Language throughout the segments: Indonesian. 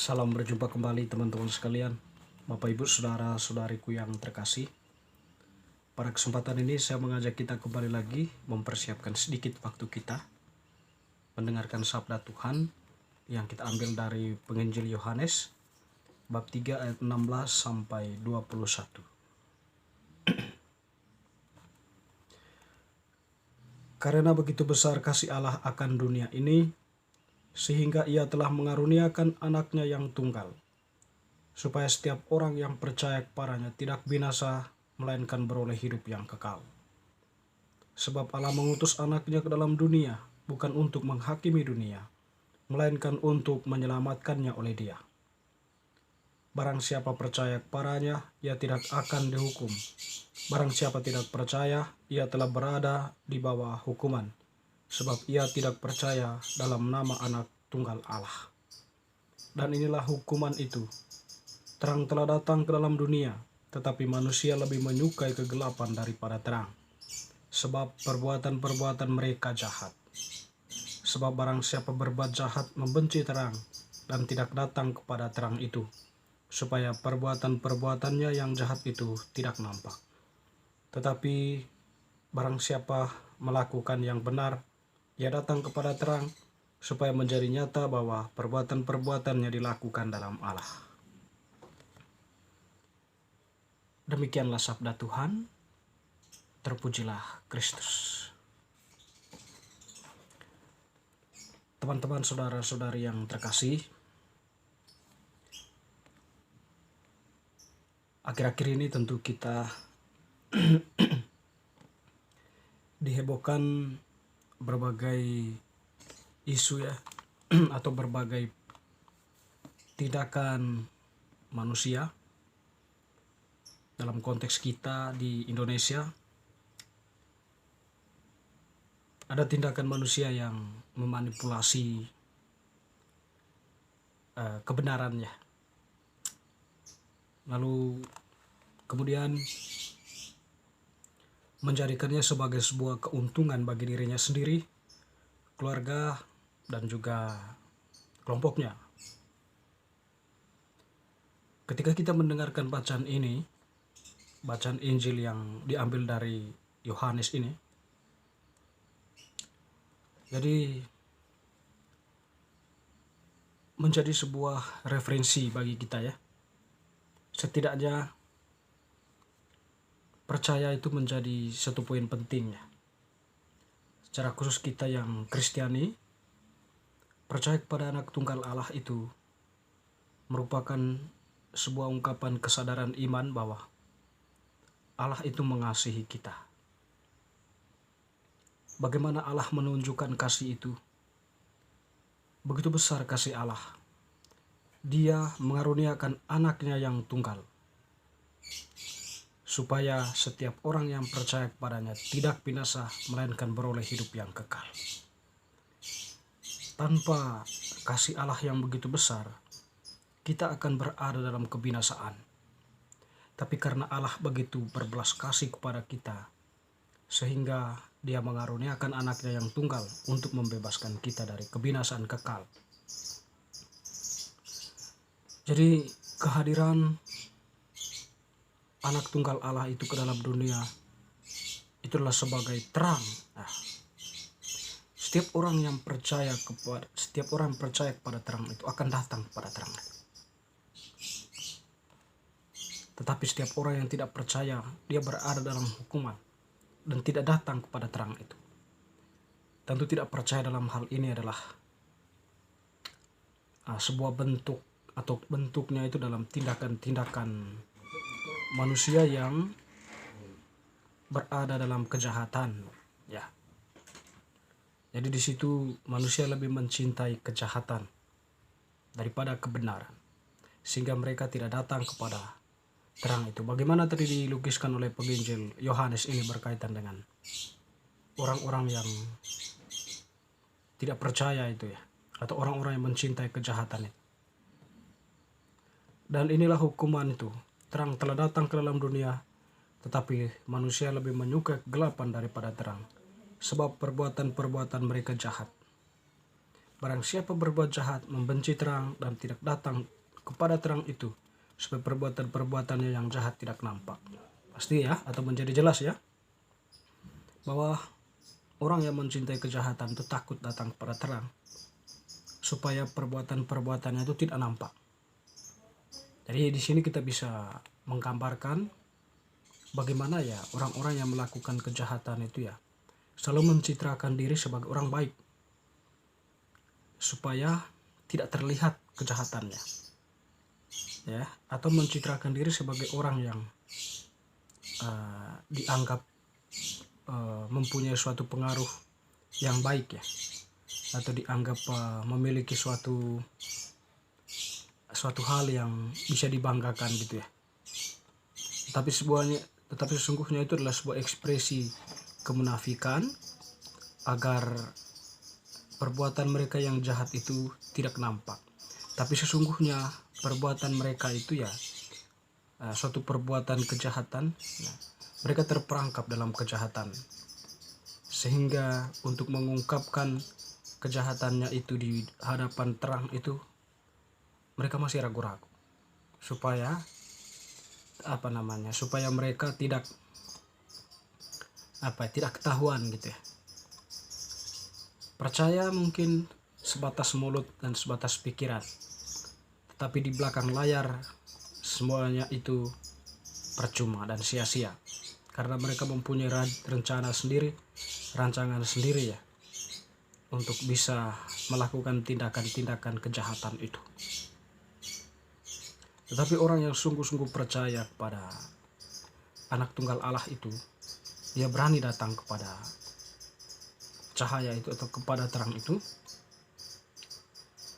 Salam berjumpa kembali teman-teman sekalian, Bapak Ibu Saudara-saudariku yang terkasih. Pada kesempatan ini saya mengajak kita kembali lagi mempersiapkan sedikit waktu kita mendengarkan sabda Tuhan yang kita ambil dari Penginjil Yohanes bab 3 ayat 16 sampai 21. Karena begitu besar kasih Allah akan dunia ini, sehingga ia telah mengaruniakan anaknya yang tunggal, supaya setiap orang yang percaya kepadanya tidak binasa, melainkan beroleh hidup yang kekal. Sebab Allah mengutus anaknya ke dalam dunia, bukan untuk menghakimi dunia, melainkan untuk menyelamatkannya oleh Dia. Barang siapa percaya kepadanya, ia tidak akan dihukum. Barang siapa tidak percaya, ia telah berada di bawah hukuman, sebab ia tidak percaya dalam nama Anak Tunggal Allah. Dan inilah hukuman itu: terang telah datang ke dalam dunia, tetapi manusia lebih menyukai kegelapan daripada terang, sebab perbuatan-perbuatan mereka jahat. Sebab barang siapa berbuat jahat membenci terang, dan tidak datang kepada terang itu, supaya perbuatan-perbuatannya yang jahat itu tidak nampak. Tetapi barang siapa melakukan yang benar, ia datang kepada terang, supaya menjadi nyata bahwa perbuatan-perbuatannya dilakukan dalam Allah. Demikianlah sabda Tuhan. Terpujilah Kristus. Teman-teman, saudara-saudari yang terkasih, akhir-akhir ini tentu kita dihebohkan berbagai isu ya atau berbagai tindakan manusia. Dalam konteks kita di Indonesia, ada tindakan manusia yang memanipulasi kebenarannya, lalu kemudian menjadikannya sebagai sebuah keuntungan bagi dirinya sendiri, keluarga, dan juga kelompoknya. Ketika kita mendengarkan bacaan ini, bacaan Injil yang diambil dari Yohanes ini, jadi menjadi sebuah referensi bagi kita ya. Setidaknya percaya itu menjadi satu poin penting ya. Secara khusus kita yang Kristiani, percaya kepada Anak Tunggal Allah itu merupakan sebuah ungkapan kesadaran iman bahwa Allah itu mengasihi kita. Bagaimana Allah menunjukkan kasih itu? Begitu besar kasih Allah. Dia mengaruniakan anaknya yang tunggal, supaya setiap orang yang percaya kepadanya tidak binasa, melainkan beroleh hidup yang kekal. Tanpa kasih Allah yang begitu besar, kita akan berada dalam kebinasaan. Tapi karena Allah begitu berbelas kasih kepada kita, sehingga Dia mengaruniakan anaknya yang tunggal untuk membebaskan kita dari kebinasaan kekal. Jadi kehadiran Anak Tunggal Allah itu ke dalam dunia itulah sebagai terang. Setiap orang percaya kepada terang itu akan datang kepada terang. Tetapi setiap orang yang tidak percaya, dia berada dalam hukuman dan tidak datang kepada terang itu. Tentu tidak percaya dalam hal ini adalah sebuah bentuk, atau bentuknya itu dalam tindakan-tindakan manusia yang berada dalam kejahatan ya. Jadi di situ manusia lebih mencintai kejahatan daripada kebenaran, sehingga mereka tidak datang kepada terang itu. Bagaimana tadi dilukiskan oleh penginjil Yohanes ini berkaitan dengan orang-orang yang tidak percaya itu ya, atau orang-orang yang mencintai kejahatan itu. Dan inilah hukuman itu: terang telah datang ke dalam dunia, tetapi manusia lebih menyukai kegelapan daripada terang, sebab perbuatan-perbuatan mereka jahat. Barang siapa berbuat jahat, membenci terang, dan tidak datang kepada terang itu, supaya perbuatan-perbuatannya yang jahat tidak nampak. Pasti ya, atau menjadi jelas ya, bahwa orang yang mencintai kejahatan itu takut datang kepada terang, supaya perbuatan-perbuatannya itu tidak nampak. Jadi di sini kita bisa menggambarkan bagaimana ya orang-orang yang melakukan kejahatan itu ya selalu mencitrakan diri sebagai orang baik, supaya tidak terlihat kejahatannya, ya, atau mencitrakan diri sebagai orang yang dianggap mempunyai suatu pengaruh yang baik ya, atau dianggap memiliki suatu hal yang bisa dibanggakan gitu ya. Tetapi sesungguhnya itu adalah sebuah ekspresi kemunafikan agar perbuatan mereka yang jahat itu tidak nampak. Tapi sesungguhnya perbuatan mereka itu ya suatu perbuatan kejahatan, ya, mereka terperangkap dalam kejahatan, sehingga untuk mengungkapkan kejahatannya itu di hadapan terang itu mereka masih ragu-ragu, supaya supaya mereka tidak ketahuan gitu ya. Percaya mungkin sebatas mulut dan sebatas pikiran, tetapi di belakang layar semuanya itu percuma dan sia-sia, karena mereka mempunyai rancangan sendiri ya, untuk bisa melakukan tindakan-tindakan kejahatan itu. Tetapi orang yang sungguh-sungguh percaya kepada Anak Tunggal Allah itu, dia berani datang kepada cahaya itu atau kepada terang itu,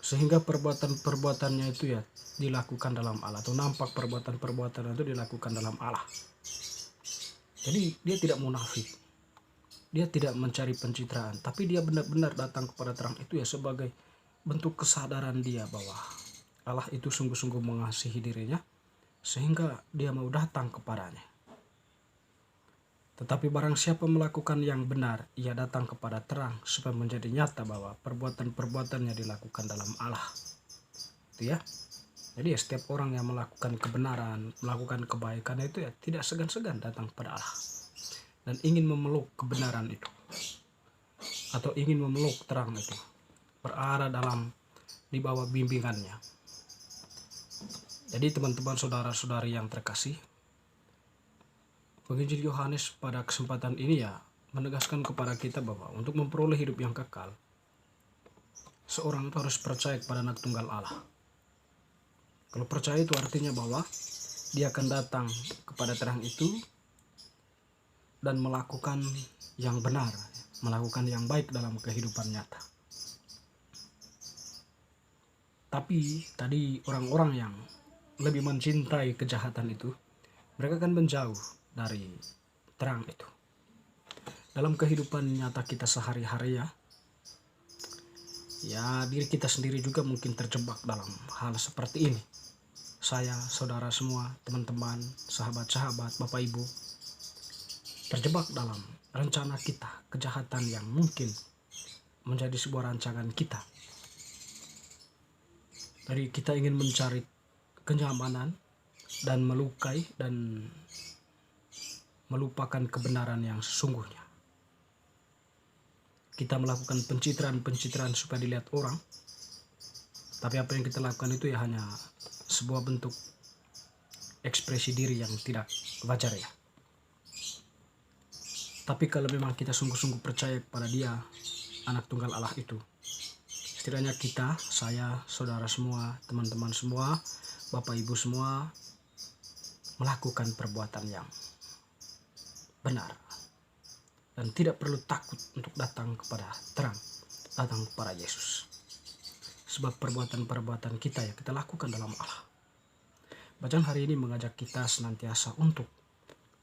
sehingga perbuatan-perbuatannya itu ya dilakukan dalam Allah, atau nampak perbuatan-perbuatan itu dilakukan dalam Allah. Jadi dia tidak munafik, dia tidak mencari pencitraan, tapi dia benar-benar datang kepada terang itu ya sebagai bentuk kesadaran dia bahwa Allah itu sungguh-sungguh mengasihi dirinya, sehingga dia mau datang kepadanya. Tetapi barang siapa melakukan yang benar, ia datang kepada terang supaya menjadi nyata bahwa perbuatan-perbuatannya dilakukan dalam Allah. Itu ya. Jadi ya, setiap orang yang melakukan kebenaran, melakukan kebaikan itu ya tidak segan-segan datang kepada Allah dan ingin memeluk kebenaran itu, atau ingin memeluk terang itu, berada di bawah bimbingannya. Jadi teman-teman, saudara-saudari yang terkasih, Penginjil Yohanes pada kesempatan ini ya menegaskan kepada kita bahwa untuk memperoleh hidup yang kekal, seorang itu harus percaya kepada Anak Tunggal Allah. Kalau percaya itu artinya bahwa dia akan datang kepada terang itu dan melakukan yang benar, melakukan yang baik dalam kehidupan nyata. Tapi tadi orang-orang yang lebih mencintai kejahatan itu, mereka akan menjauh dari terang itu. Dalam kehidupan nyata kita sehari-hari ya diri kita sendiri juga mungkin terjebak dalam hal seperti ini. Saya, saudara semua, teman-teman, sahabat-sahabat, Bapak Ibu, terjebak dalam rencana kita, kejahatan yang mungkin menjadi sebuah rancangan kita. Jadi kita ingin mencari kenyamanan dan melukai dan melupakan kebenaran yang sesungguhnya. Kita melakukan pencitraan supaya dilihat orang, tapi apa yang kita lakukan itu ya hanya sebuah bentuk ekspresi diri yang tidak wajar ya. Tapi kalau memang kita sungguh-sungguh percaya kepada Dia, Anak Tunggal Allah itu, setidaknya kita, saya, saudara semua, teman-teman semua, Bapak Ibu semua, melakukan perbuatan yang benar dan tidak perlu takut untuk datang kepada terang, datang kepada Yesus, sebab perbuatan-perbuatan kita ya kita lakukan dalam Allah. Bacaan hari ini mengajak kita senantiasa untuk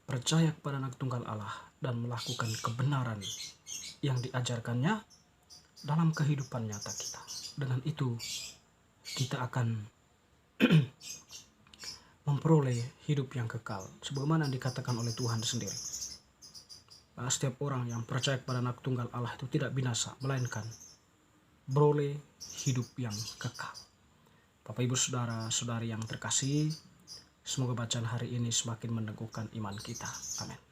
percaya kepada Anak Tunggal Allah dan melakukan kebenaran yang diajarkannya dalam kehidupan nyata kita. Dengan itu kita akan memperoleh hidup yang kekal, sebagaimana dikatakan oleh Tuhan sendiri. Setiap orang yang percaya kepada Anak Tunggal Allah itu tidak binasa, melainkan beroleh hidup yang kekal. Bapak Ibu Saudara-saudari yang terkasih, semoga bacaan hari ini semakin meneguhkan iman kita. Amin.